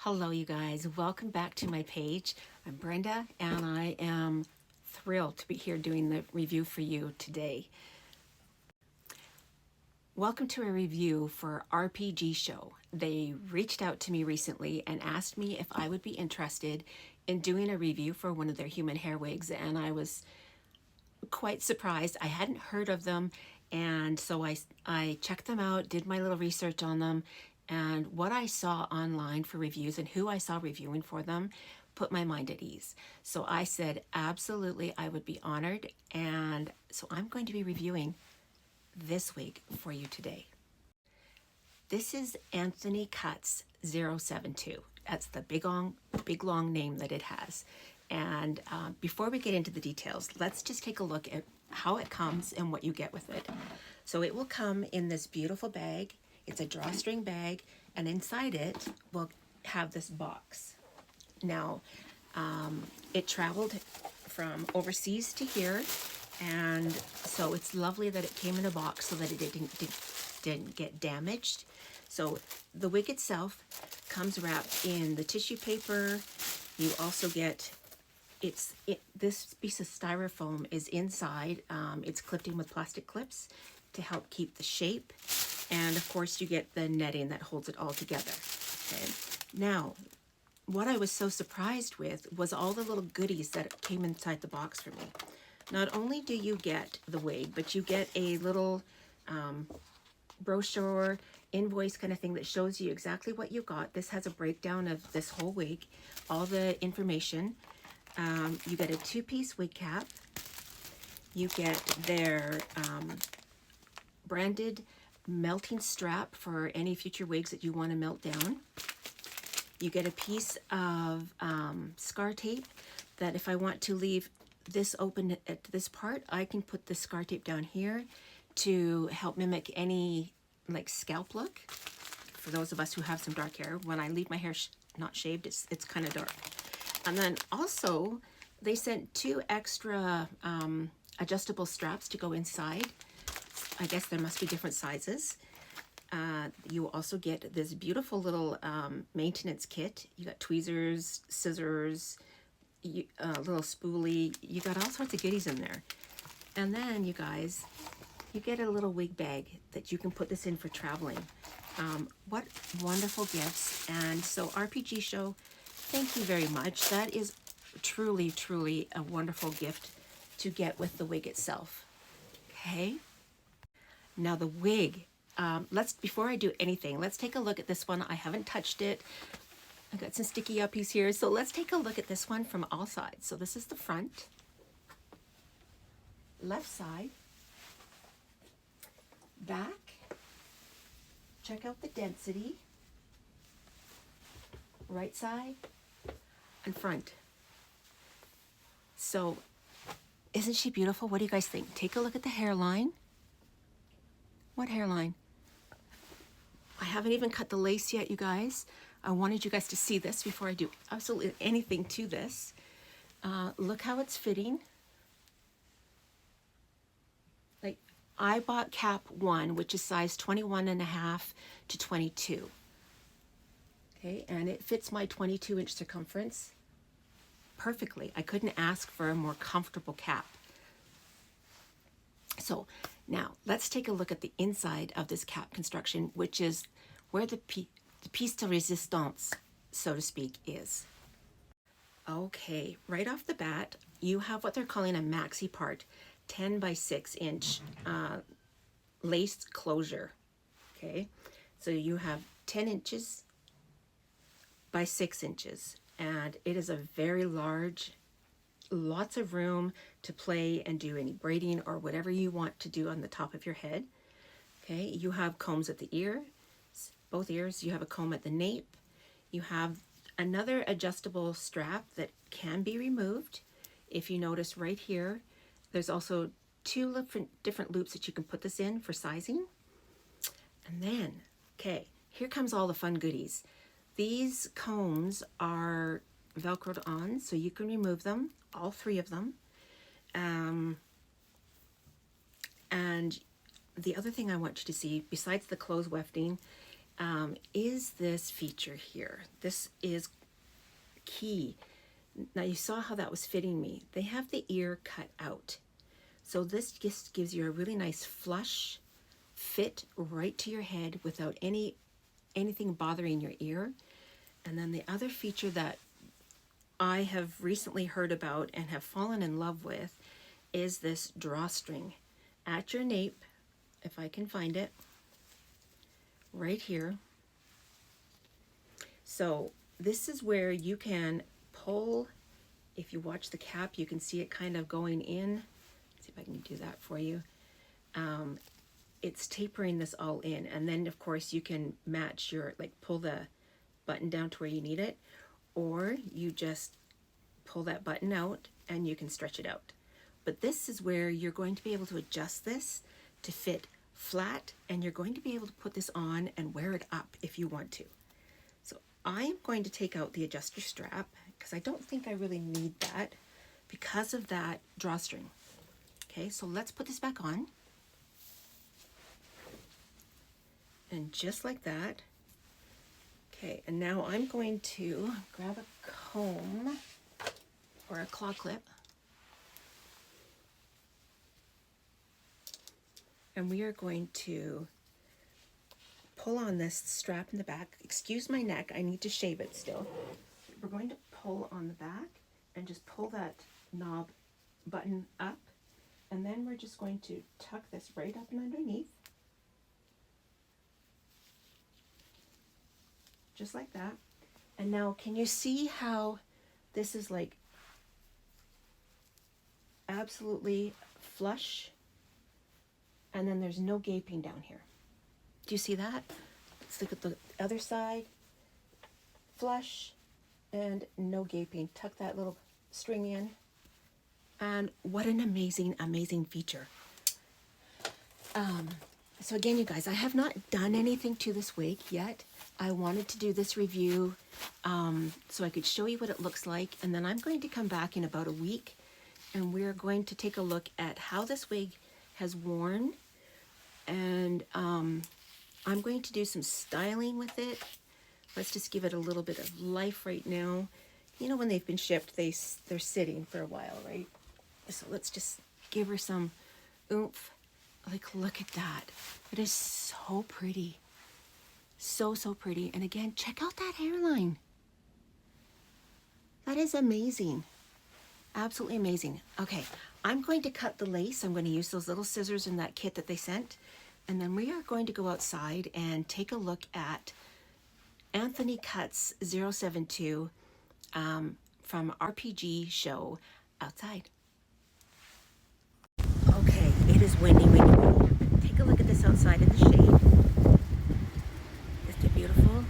Hello you guys, welcome back to my page. I'm Brenda and I am thrilled to be here doing the review for you today. Welcome to a review for RPGSHOW. They reached out to me recently and asked me if I would be interested in doing a review for one of their human hair wigs, and I was quite surprised. I hadn't heard of them, and so I checked them out, did my little research on them, and what I saw online for reviews and who I saw reviewing for them put my mind at ease. So I said, absolutely, I would be honored. And so I'm going to be reviewing this wig for you today. This is Anthonycuts072. That's the big long name that it has. And before we get into the details, let's just take a look at how it comes and what you get with it. So it will come in this beautiful bag. It's a drawstring bag, and inside it will have this box. Now, it traveled from overseas to here, and so it's lovely that it came in a box so that it didn't get damaged. So the wig itself comes wrapped in the tissue paper. You also get this piece of styrofoam is inside. It's clipped in with plastic clips to help keep the shape. And of course you get the netting that holds it all together. Okay. Now, what I was so surprised with was all the little goodies that came inside the box for me. Not only do you get the wig, but you get a little brochure, invoice kind of thing that shows you exactly what you got. This has a breakdown of this whole wig, all the information. You get a two-piece wig cap. You get their branded melting strap for any future wigs that you want to melt down. You get a piece of scar tape that if I want to leave this open at this part, I can put the scar tape down here to help mimic any like scalp look. For those of us who have some dark hair, when I leave my hair not shaved, it's kind of dark. And then also they sent two extra adjustable straps to go inside. I guess there must be different sizes. You also get this beautiful little maintenance kit. You got tweezers, scissors, little spoolie. You got all sorts of goodies in there. And then, you guys, you get a little wig bag that you can put this in for traveling. What wonderful gifts. And so RPGSHOW, thank you very much. That is truly, truly a wonderful gift to get with the wig itself. Okay. Now the wig, before I do anything, let's take a look at this one. I haven't touched it. I got some sticky uppies here. So let's take a look at this one from all sides. So this is the front, left side, back. Check out the density, right side, and front. So isn't she beautiful? What do you guys think? Take a look at the hairline. What hairline? I haven't even cut the lace yet, you guys. I wanted you guys to see this before I do absolutely anything to this. Look how it's fitting. Like, I bought cap 1, which is size 21.5 to 22. Okay, and it fits my 22-inch circumference perfectly. I couldn't ask for a more comfortable cap. So now let's take a look at the inside of this cap construction, which is where the piece de resistance, so to speak, is. Okay, right off the bat, you have what they're calling a maxi part, 10 by 6 inch lace closure. Okay, so you have 10 inches by 6 inches, and it is a very large, lots of room to play and do any braiding or whatever you want to do on the top of your head. Okay, you have combs at the ear, both ears. You have a comb at the nape. You have another adjustable strap that can be removed. If you notice right here, there's also two different loops that you can put this in for sizing. And then, okay, here comes all the fun goodies. These combs are Velcroed on, so you can remove them, all 3 of them. And the other thing I want you to see, besides the clothes wefting, is this feature here. This is key. Now you saw how that was fitting me. They have the ear cut out. So this just gives you a really nice flush fit right to your head without anything bothering your ear. And then the other feature that I have recently heard about and have fallen in love with is this drawstring at your nape, if I can find it, right here. So this is where you can pull. If you watch the cap, you can see it kind of going in. Let's see if I can do that for you. It's tapering this all in, and then of course you can match your, like, pull the button down to where you need it, or you just pull that button out and you can stretch it out. But this is where you're going to be able to adjust this to fit flat, and you're going to be able to put this on and wear it up if you want to. So I'm going to take out the adjuster strap because I don't think I really need that because of that drawstring. Okay, so let's put this back on. And just like that. Okay, and now I'm going to grab a comb or a claw clip. And we are going to pull on this strap in the back. Excuse my neck, I need to shave it still. We're going to pull on the back and just pull that knob button up. And then we're just going to tuck this right up and underneath. Just like that. And now can you see how this is like absolutely flush? And then there's no gaping down here. Do you see that? Let's look at the other side. Flush and no gaping. Tuck that little string in. And what an amazing, amazing feature. So again, you guys, I have not done anything to this wig yet. I wanted to do this review so I could show you what it looks like. And then I'm going to come back in about a week and we're going to take a look at how this wig has worn. And I'm going to do some styling with it. Let's just give it a little bit of life right now. You know, when they've been shipped, they're sitting for a while, right? So let's just give her some oomph. Like, look at that. It is so pretty. So, so pretty. And again, check out that hairline. That is amazing. Absolutely amazing. Okay, I'm going to cut the lace. I'm going to use those little scissors in that kit that they sent. And then we are going to go outside and take a look at Anthonycuts072 from RPGSHOW outside. Okay, it is windy, windy, windy. Take a look at this outside in the shade. Isn't it beautiful?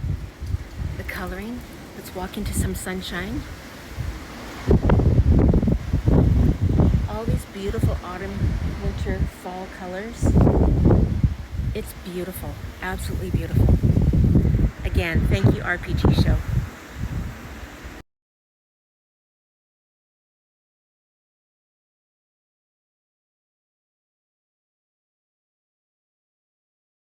The coloring. Let's walk into some sunshine. All these beautiful autumn, winter, fall colors. It's beautiful. Absolutely beautiful. Again, thank you, RPG Show.